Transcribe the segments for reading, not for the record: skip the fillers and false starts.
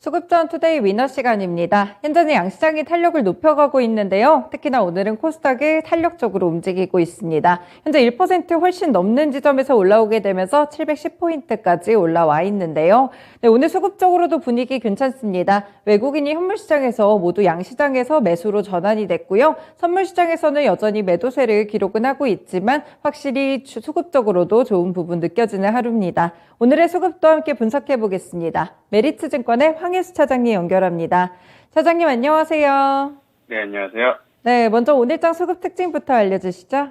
수급전 투데이 위너 시간입니다. 현재는 양시장이 탄력을 높여가고 있는데요. 특히나 오늘은 코스닥이 탄력적으로 움직이고 있습니다. 현재 1% 훨씬 넘는 지점에서 올라오게 되면서 710포인트까지 올라와 있는데요. 네, 오늘 수급적으로도 분위기 괜찮습니다. 외국인이 현물시장에서 모두 양시장에서 매수로 전환이 됐고요. 선물시장에서는 여전히 매도세를 기록은 하고 있지만 확실히 수급적으로도 좋은 부분 느껴지는 하루입니다. 오늘의 수급도 함께 분석해 보겠습니다. 메리츠증권의 황혜수 차장님 연결합니다. 차장님 안녕하세요. 네, 안녕하세요. 네, 먼저 오늘장 수급 특징부터 알려주시죠.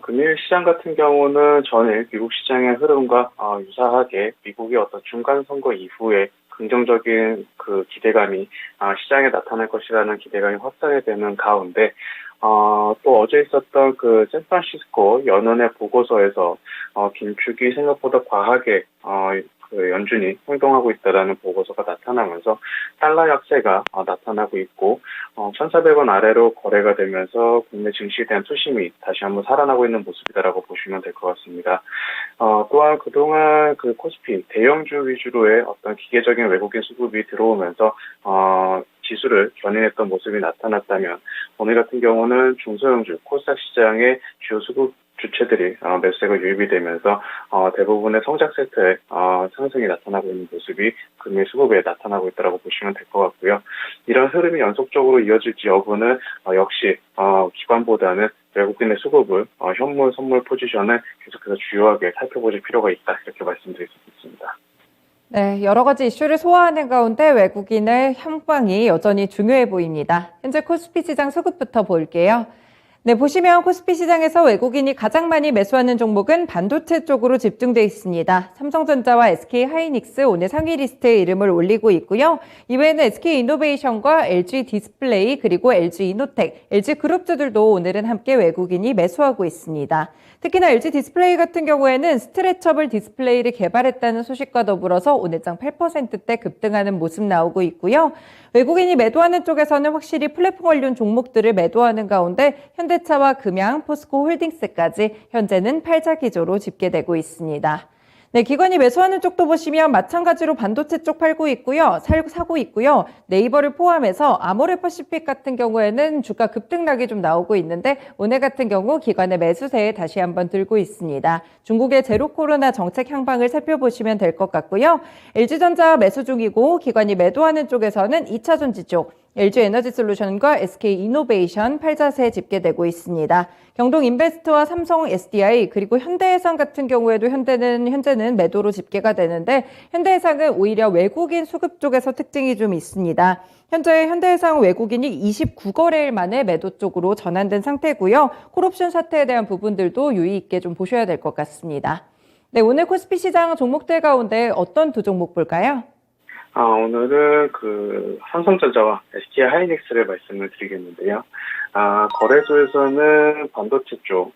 금일 시장 같은 경우는 전일 미국 시장의 흐름과 유사하게 미국의 어떤 중간 선거 이후에 긍정적인 그 기대감이 시장에 나타날 것이라는 기대감이 확산이 되는 가운데 또 어제 있었던 그 샌프란시스코 연은의 보고서에서 긴축이 생각보다 과하게 그 연준이 행동하고 있다라는 보고서가 나타나면서 달러 약세가 나타나고 있고 1,400원 아래로 거래가 되면서 국내 증시에 대한 투심이 다시 한번 살아나고 있는 모습이다라고 보시면 될 것 같습니다. 또한 그동안 그 코스피 대형주 위주로의 어떤 기계적인 외국인 수급이 들어오면서 지수를 견인했던 모습이 나타났다면 오늘 같은 경우는 중소형주 코스닥 시장의 주요 수급 주체들이 매수세가 유입이 되면서 대부분의 성장 섹터에 상승이 나타나고 있는 모습이 금일 수급에 나타나고 있다고 보시면 될 것 같고요. 이런 흐름이 연속적으로 이어질지 여부는 역시 기관보다는 외국인의 수급을 현물, 선물 포지션을 계속해서 주요하게 살펴보실 필요가 있다 이렇게 말씀드릴 수 있습니다. 네, 여러 가지 이슈를 소화하는 가운데 외국인의 향방이 여전히 중요해 보입니다. 현재 코스피 시장 수급부터 볼게요. 네, 보시면 코스피 시장에서 외국인이 가장 많이 매수하는 종목은 반도체 쪽으로 집중돼 있습니다. 삼성전자와 SK하이닉스 오늘 상위 리스트에 이름을 올리고 있고요. 이외에는 SK이노베이션과 LG디스플레이 그리고 LG이노텍, LG그룹주들도 오늘은 함께 외국인이 매수하고 있습니다. 특히나 LG디스플레이 같은 경우에는 스트레처블 디스플레이를 개발했다는 소식과 더불어서 오늘장 8%대 급등하는 모습 나오고 있고요. 외국인이 매도하는 쪽에서는 확실히 플랫폼 관련 종목들을 매도하는 가운데 현대차와 금양, 포스코홀딩스까지 현재는 팔자 기조로 집계되고 있습니다. 네, 기관이 매수하는 쪽도 보시면 마찬가지로 반도체 쪽 팔고 있고요. 사고 있고요. 네이버를 포함해서 아모레퍼시픽 같은 경우에는 주가 급등락이 좀 나오고 있는데 오늘 같은 경우 기관의 매수세에 다시 한번 들고 있습니다. 중국의 제로 코로나 정책 향방을 살펴보시면 될 것 같고요. LG전자 매수 중이고 기관이 매도하는 쪽에서는 2차전지 쪽 LG에너지솔루션과 SK이노베이션 팔자세 집계되고 있습니다. 경동인베스트와 삼성 SDI 그리고 현대해상 같은 경우에도 현재는 매도로 집계가 되는데 현대해상은 오히려 외국인 수급 쪽에서 특징이 좀 있습니다. 현재 현대해상 외국인이 29거래일 만에 매도 쪽으로 전환된 상태고요. 콜옵션 사태에 대한 부분들도 유의 있게 좀 보셔야 될 것 같습니다. 네, 오늘 코스피 시장 종목들 가운데 어떤 두 종목 볼까요? 오늘은 그 삼성전자와 SK하이닉스를 말씀을 드리겠는데요. 거래소에서는 반도체 쪽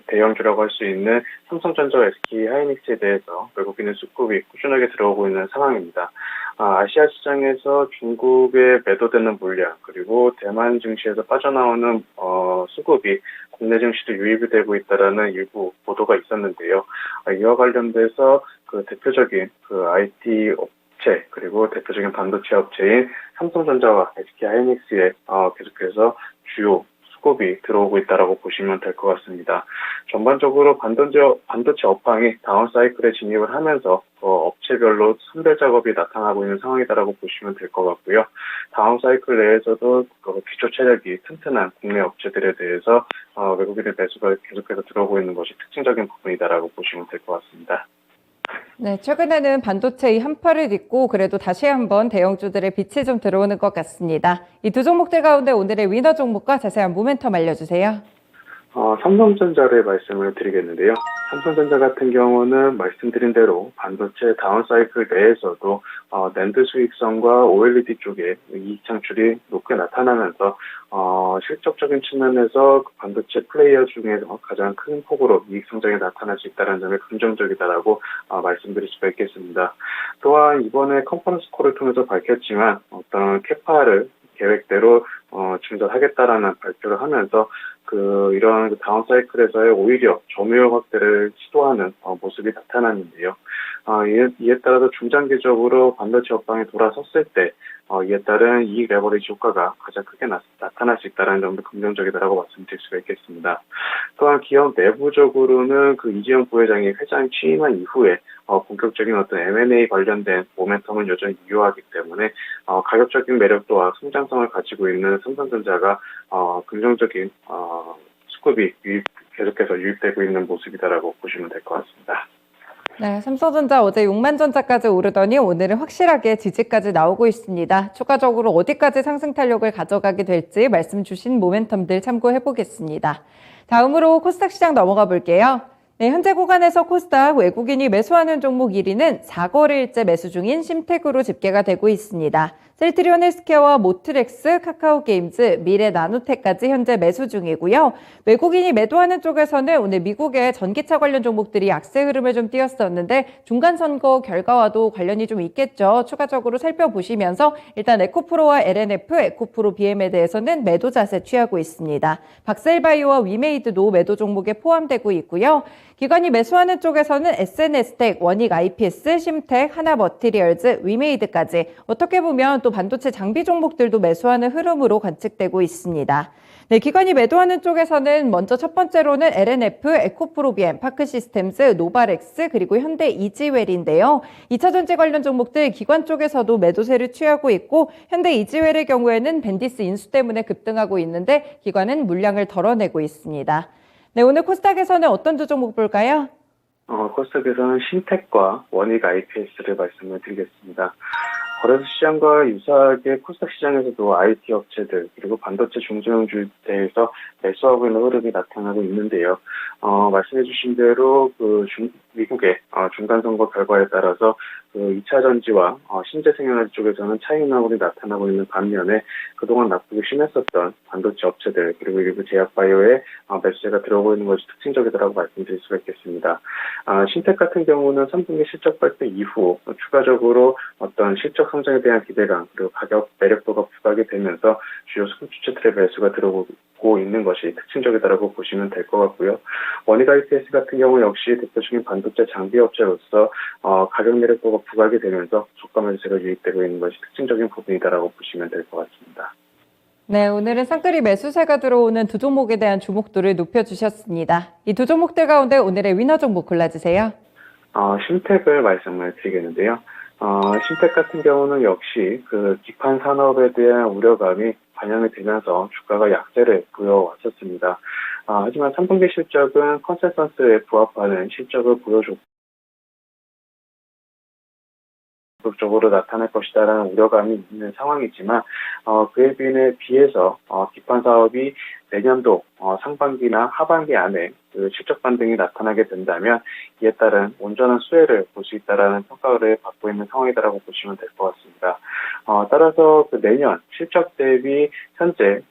대형주라고 할 수 있는 삼성전자와 SK하이닉스에 대해서 외국인의 수급이 꾸준하게 들어오고 있는 상황입니다. 아시아 시장에서 중국에 매도되는 물량 그리고 대만 증시에서 빠져나오는 수급이 국내 증시도 유입이 되고 있다라는 일부 보도가 있었는데요. 이와 관련돼서 그 대표적인 그 IT 그리고 대표적인 반도체 업체인 삼성전자와 SK하이닉스에 계속해서 주요 수급이 들어오고 있다라고 보시면 될 것 같습니다. 전반적으로 반도체 업황이 다운 사이클에 진입을 하면서 업체별로 선별 작업이 나타나고 있는 상황이다라고 보시면 될 것 같고요. 다운 사이클 내에서도 기초 체력이 튼튼한 국내 업체들에 대해서 외국인의 매수가 계속해서 들어오고 있는 것이 특징적인 부분이다라고 보시면 될 것 같습니다. 네, 최근에는 반도체의 한파를 딛고 그래도 다시 한번 대형주들의 빛이 좀 들어오는 것 같습니다. 이 두 종목들 가운데 오늘의 위너 종목과 자세한 모멘텀 알려주세요. 삼성전자를 말씀을 드리겠는데요. 삼성전자 같은 경우는 말씀드린 대로 반도체 다운 사이클 내에서도 낸드 수익성과 OLED 쪽에 이익 창출이 높게 나타나면서 실적적인 측면에서 반도체 플레이어 중에서 가장 큰 폭으로 이익 성장이 나타날 수 있다는 점이 긍정적이다라고 말씀드릴 수가 있겠습니다. 또한 이번에 컨퍼런스 콜을 통해서 밝혔지만 어떤 캐파를 계획대로 증설하겠다라는 발표를 하면서 이런 다운 사이클에서의 오히려 점유율 확대를 시도하는 모습이 나타났는데요. 이에 따라서 중장기적으로 반도체 업황이 돌아섰을 때 이에 따른 이익 레버리지 효과가 가장 크게 나타날 수 있다는 점도 긍정적이다라고 말씀드릴 수가 있겠습니다. 또한 기업 내부적으로는 그 이재용 부회장이 회장 취임한 이후에 본격적인 어떤 M&A 관련된 모멘텀은 여전히 유효하기 때문에 가격적인 매력도와 성장성을 가지고 있는 삼성전자가 긍정적인 수급이 계속해서 유입되고 있는 모습이다라고 보시면 될 것 같습니다. 네, 삼성전자 어제 6만 전자까지 오르더니 오늘은 확실하게 지지까지 나오고 있습니다. 추가적으로 어디까지 상승 탄력을 가져가게 될지 말씀 주신 모멘텀들 참고해 보겠습니다. 다음으로 코스닥 시장 넘어가 볼게요. 네, 현재 구간에서 코스닥 외국인이 매수하는 종목 1위는 4거래일째 매수 중인 심텍으로 집계가 되고 있습니다. 셀트리온 헬스케어와 모트렉스, 카카오게임즈, 미래나노텍까지 현재 매수 중이고요. 외국인이 매도하는 쪽에서는 오늘 미국의 전기차 관련 종목들이 약세 흐름을 좀 띄었었는데 중간선거 결과와도 관련이 좀 있겠죠. 추가적으로 살펴보시면서 일단 에코프로와 LNF, 에코프로 BM에 대해서는 매도 자세 취하고 있습니다. 박셀바이오와 위메이드도 매도 종목에 포함되고 있고요. 기관이 매수하는 쪽에서는 SNS텍, 원익 IPS, 심텍, 하나머티리얼즈, 위메이드까지 어떻게 보면 또 반도체 장비 종목들도 매수하는 흐름으로 관측되고 있습니다. 네, 기관이 매도하는 쪽에서는 먼저 첫 번째로는 LNF, 에코프로비엠, 파크시스템즈, 노바렉스, 그리고 현대 이지웰인데요. 2차전지 관련 종목들 기관 쪽에서도 매도세를 취하고 있고 현대 이지웰의 경우에는 벤디스 인수 때문에 급등하고 있는데 기관은 물량을 덜어내고 있습니다. 네, 오늘 코스닥에서는 어떤 두 종목 볼까요? 코스닥에서는 신텍과 원익 IPS를 말씀을 드리겠습니다. 거래소 시장과 유사하게 코스닥 시장에서도 IT 업체들 그리고 반도체 중소형주에 대해서 매수하고 있는 흐름이 나타나고 있는데요. 말씀해 주신 대로 미국의 중간선거 결과에 따라서 2차 전지와 신재생에너지 쪽에서는 차익 나물이 나타나고 있는 반면에 그동안 나쁘게 심했었던 반도체 업체들 그리고 일부 제약바이오에 매수세가 들어오고 있는 것이 특징적이라고 말씀드릴 수가 있겠습니다. 신텍 같은 경우는 3분기 실적 발표 이후 추가적으로 어떤 실적 성장에 대한 기대감 그리고 가격 매력도가 부각이 되면서 주요 수급 주체들의 매수가 들어오고 있는 것이 특징적이다라고 보시면 될 것 같고요. 원익 IPS 같은 경우 역시 대표적인 반도체 장비 업체로서 가격 매력도가 부각이 되면서 저가 매수세가 유입되고 있는 것이 특징적인 부분이다라고 보시면 될 것 같습니다. 네, 오늘은 쌍끌이 매수세가 들어오는 두 종목에 대한 주목도를 높여주셨습니다. 이 두 종목들 가운데 오늘의 위너 종목 골라주세요. 신텍을 말씀을 드리겠는데요. 신텍 같은 경우는 역시 기판 산업에 대한 우려감이 반영이 되면서 주가가 약세를 보여왔었습니다. 하지만 3분기 실적은 컨센서스에 부합하는 실적을 보여줬고 적극적으로 나타날 것이다라는 우려감이 있는 상황이지만 그에 비해서 기판 사업이 내년도 상반기나 하반기 안에 실적 반등이 나타나게 된다면 이에 따른 온전한 수혜를 볼 수 있다라는 평가를 받고 있는 상황이다라고 보시면 될 것 같습니다. 따라서 내년 실적 대비 현재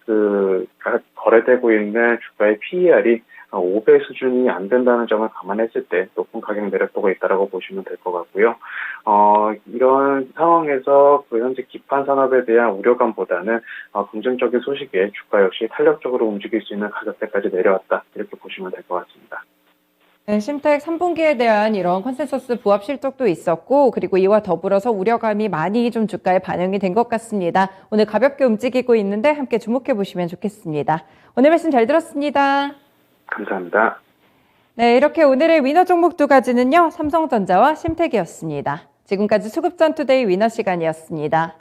거래되고 있는 주가의 PER이 5배 수준이 안 된다는 점을 감안했을 때 높은 가격 매력도가 있다라고 보시면 될 것 같고요. 이런 상황에서 현재 기판 산업에 대한 우려감보다는 긍정적인 소식에 주가 역시 탄력적으로 움직일 수 있는 가격대까지 내려왔다 이렇게 보시면 될 것 같습니다. 네, 심텍 3분기에 대한 이런 컨센서스 부합 실적도 있었고 그리고 이와 더불어서 우려감이 많이 좀 주가에 반영이 된 것 같습니다. 오늘 가볍게 움직이고 있는데 함께 주목해 보시면 좋겠습니다. 오늘 말씀 잘 들었습니다. 감사합니다. 네, 이렇게 오늘의 위너 종목 두 가지는요. 삼성전자와 심텍이었습니다. 지금까지 수급전투데이 위너 시간이었습니다.